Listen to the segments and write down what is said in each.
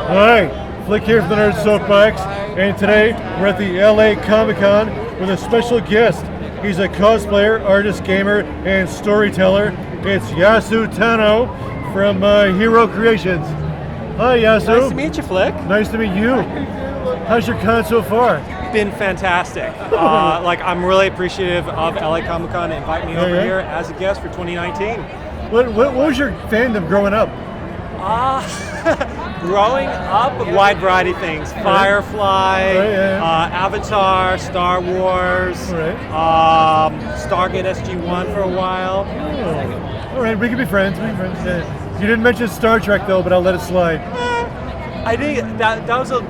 Hi, Flick here from the Nerd Soapbox, and today we're at the LA Comic-Con with a special guest. He's a cosplayer, artist, gamer, and storyteller. It's Yasu Tano from Hero Creations. Hi, Yasu. Nice to meet you, Flick. Nice to meet you. How's your con so far? Been fantastic. I'm really appreciative of LA Comic-Con to invite me over here as a guest for 2019. What was your fandom growing up? Growing up, a wide variety of things. Firefly, Avatar, Star Wars, Stargate SG-1 for a while. Oh. All right, we can be friends. You didn't mention Star Trek though, but I'll let it slide. I think I was a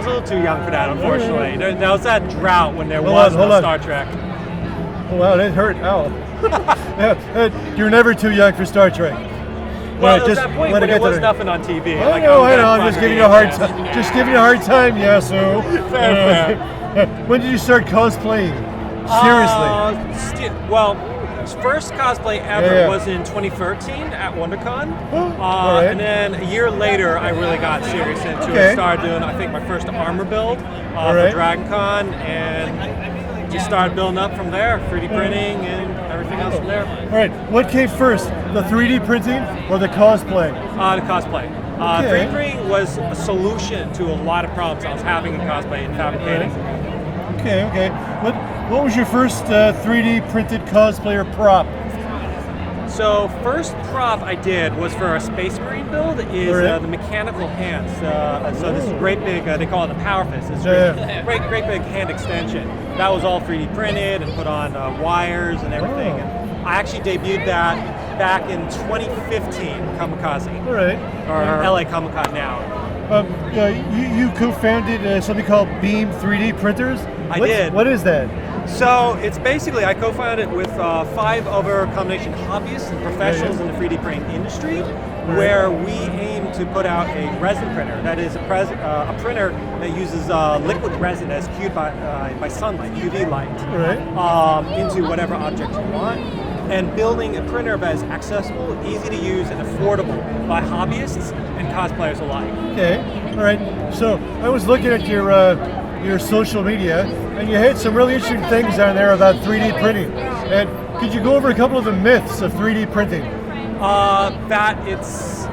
little too young for that, unfortunately. There was that drought when there was no Star Trek. Oh, wow, that hurt. Ow. You're never too young for Star Trek. Well, at that point when there was nothing on TV. I know. I'm just giving you a hard time. Just giving you a hard time, Yasu. Fair. When did you start cosplaying? Seriously? First cosplay ever was in 2013 at WonderCon. And then a year later, I really got serious into it. Started doing, I think, my first armor build for DragonCon, and just started building up from there, 3D printing and everything else from there. All right, what came first, the 3D printing or the cosplay? The cosplay. 3D printing was a solution to a lot of problems I was having in cosplay and fabricating. Okay. What was your first 3D printed cosplayer prop? So first prop I did was for a Space Marine build is the mechanical hands. So this is great big, they call it the Power Fist. It's great big hand extension. That was all 3D printed and put on wires and everything. And I actually debuted that back in 2015, Kamikaze. Or LA Comic-Con now. You co-founded something called Beam 3D Printers? I did. What is that? So it's basically, I co-founded it with 5 other combination hobbyists and professionals in the 3D printing industry, where we aim to put out a resin printer. That is a printer that uses liquid resin that's cued by sunlight, UV light, into whatever object you want. And building a printer that is accessible, easy to use, and affordable by hobbyists and cosplayers alike. Okay, all right. So I was looking at your social media, and you had some really interesting things on there about 3D printing. And could you go over a couple of the myths of 3D printing? That it's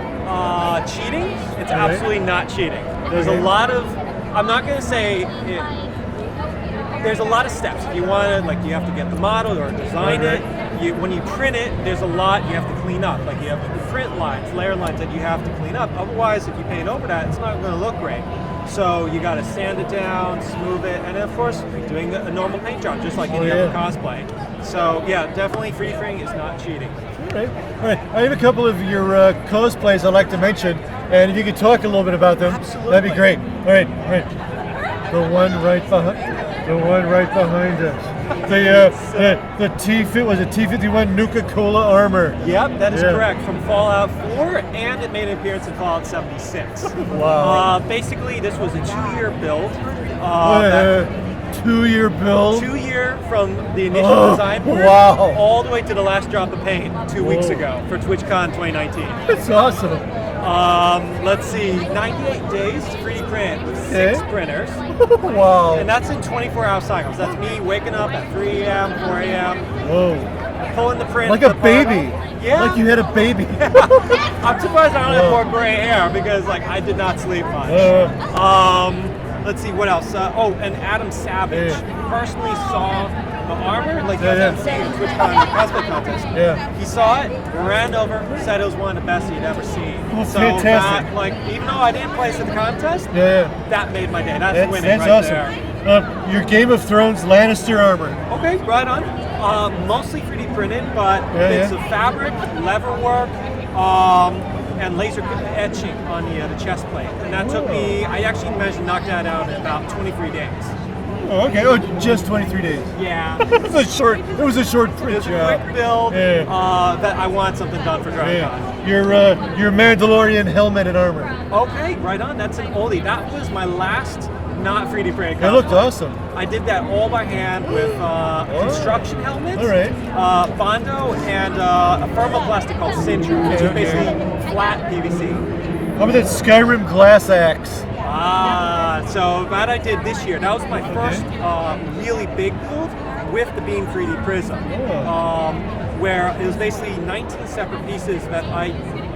cheating. It's absolutely not cheating. There's a lot of, I'm not going to say there's a lot of steps. If you want to, you have to get the model or design it. When you print it, there's a lot you have to clean up. You have the print lines, layer lines that you have to clean up. Otherwise, if you paint over that, it's not going to look great. So you got to sand it down, smooth it, and then of course doing a normal paint job, just like any other cosplay. So yeah, definitely 3D printing is not cheating. All right. I have a couple of your cosplays I'd like to mention, and if you could talk a little bit about them, that'd be great. All right. The one right behind us. The T-51 Nuka-Cola armor. Yep, that is correct. From Fallout 4, and it made an appearance in Fallout 76. Wow. Basically, this was a 2-year build. 2-year build? 2-year from the initial design board all the way to the last drop of paint 2 weeks ago for TwitchCon 2019. That's awesome. Let's see, 98 days to 3D print with 6 printers. Wow. And that's in 24-hour cycles. That's me waking up at 3 a.m., 4 a.m. Whoa. Pulling the print. Like a baby. Yeah. Like you had a baby. I'm surprised I don't have more gray hair because I did not sleep much. Let's see, what else? And Adam Savage personally saw the armor, you guys haven't seen the TwitchCon cosplay contest. Yeah. He saw it, ran over, said it was one of the best he'd ever seen. Oh, so fantastic. that, even though I didn't place in the contest, that made my day. That's winning right awesome. there. Your Game of Thrones Lannister armor. Okay, right on. Mostly 3D printed, but bits of fabric, leather work, and laser etching on the chest plate. And that took me, I actually managed to knock that out in about 23 days. Oh, okay. Oh, just 23 days. Yeah. It was a short print It was a quick build that I want something done for DragonCon. Your Mandalorian helmet and armor. Okay, right on. That's an oldie. That was my last not 3D printed cosplay. It looked awesome. I did that all by hand with construction helmets, Bondo, and a thermoplastic called Cinder, which is basically flat PVC. How about that Skyrim glass axe? So that I did this year. That was my first really big build with the Beam 3D Prism, where it was basically 19 separate pieces that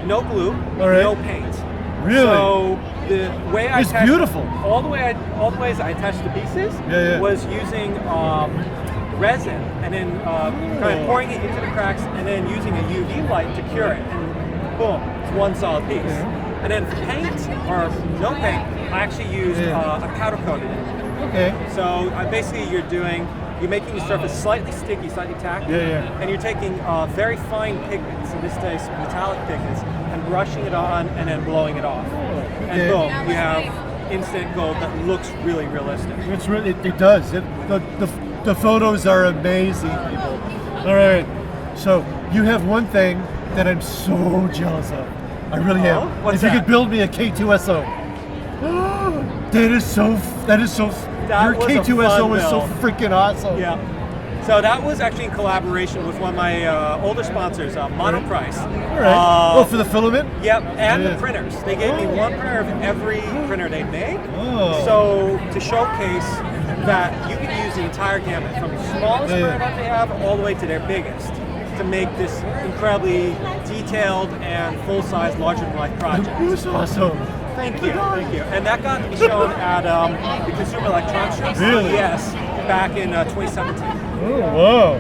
no glue, no paint. Really? So the way I it's beautiful. All the ways I attached the pieces was using resin and then kind of pouring it into the cracks and then using a UV light to cure it, and boom, it's one solid piece. And then for paint or no paint, I actually used a powder coated it. Okay. So basically, you're making the surface slightly sticky, slightly tacky, and you're taking very fine pigments, in this case metallic pigments, and brushing it on and then blowing it off. And boom, you have instant gold that looks really realistic. It's really, it does. The photos are amazing, people. All right. So you have one thing that I'm so jealous of. I really am. What's if you that? could build me a K2SO. That is so. Your K2SO is so freaking awesome. Yeah. So that was actually in collaboration with one of my older sponsors, Monoprice. All right. For the filament? Yep, and the printers. They gave me one printer of every printer they make. So to showcase that you can use the entire gamut, from the smallest printer that they have all the way to their biggest, to make this incredibly detailed and full-size, larger-than-life project. It's awesome. Thank you. And that got to be shown at the Consumer Electronics Show, CES, back in 2017. Oh, wow.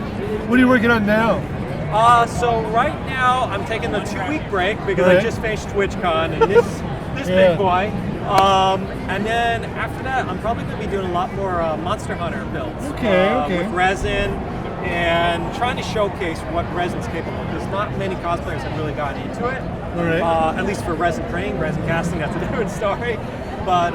What are you working on now? So right now, I'm taking a 2-week break because I just finished TwitchCon and this big boy. And then after that, I'm probably going to be doing a lot more Monster Hunter builds. With resin and trying to showcase what resin's capable, because not many cosplayers have really gotten into it. At least for resin printing, resin casting, that's a different story. But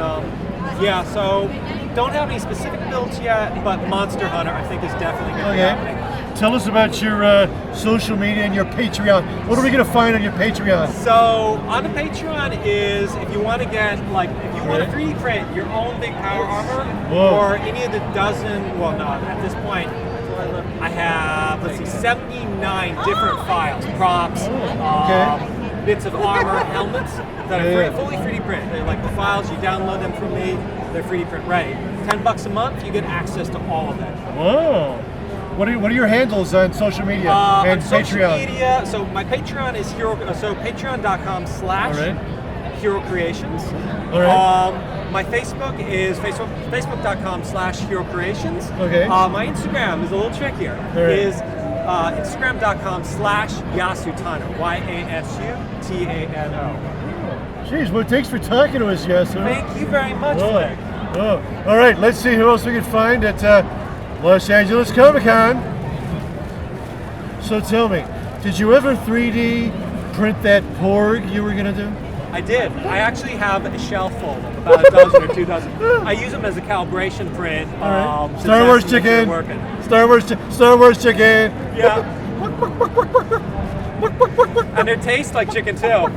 so don't have any specific builds yet, but Monster Hunter I think is definitely going to be happening. Tell us about your social media and your Patreon. What are we going to find on your Patreon? So on the Patreon is if you want to get, if you want to 3D print your own big power armor, or any of the dozen, well not at this point, I have, 79 different files, props, bits of armor, helmets that are fully 3D print. They're like the files, you download them from me, they're 3D print ready. $10 a month, you get access to all of them. Whoa. What are your handles on social media and on Patreon? Social media, so my Patreon is patreon.com/Hero Creations. All right. My Facebook is facebook.com/Hero Creations. Okay. My Instagram is a little trickier. Is Instagram.com/Yasu Tano. YASUTANO. Jeez, well, thanks for talking to us, Yasu. Thank you very much, Flick. All right, let's see who else we can find at Los Angeles Comic Con. So tell me, did you ever 3D print that Porg you were going to do? I did. I actually have a shelf full of about a dozen or 2 dozen. I use them as a calibration print. Star Wars chicken. Star Wars chicken. Yeah. And they taste like chicken too.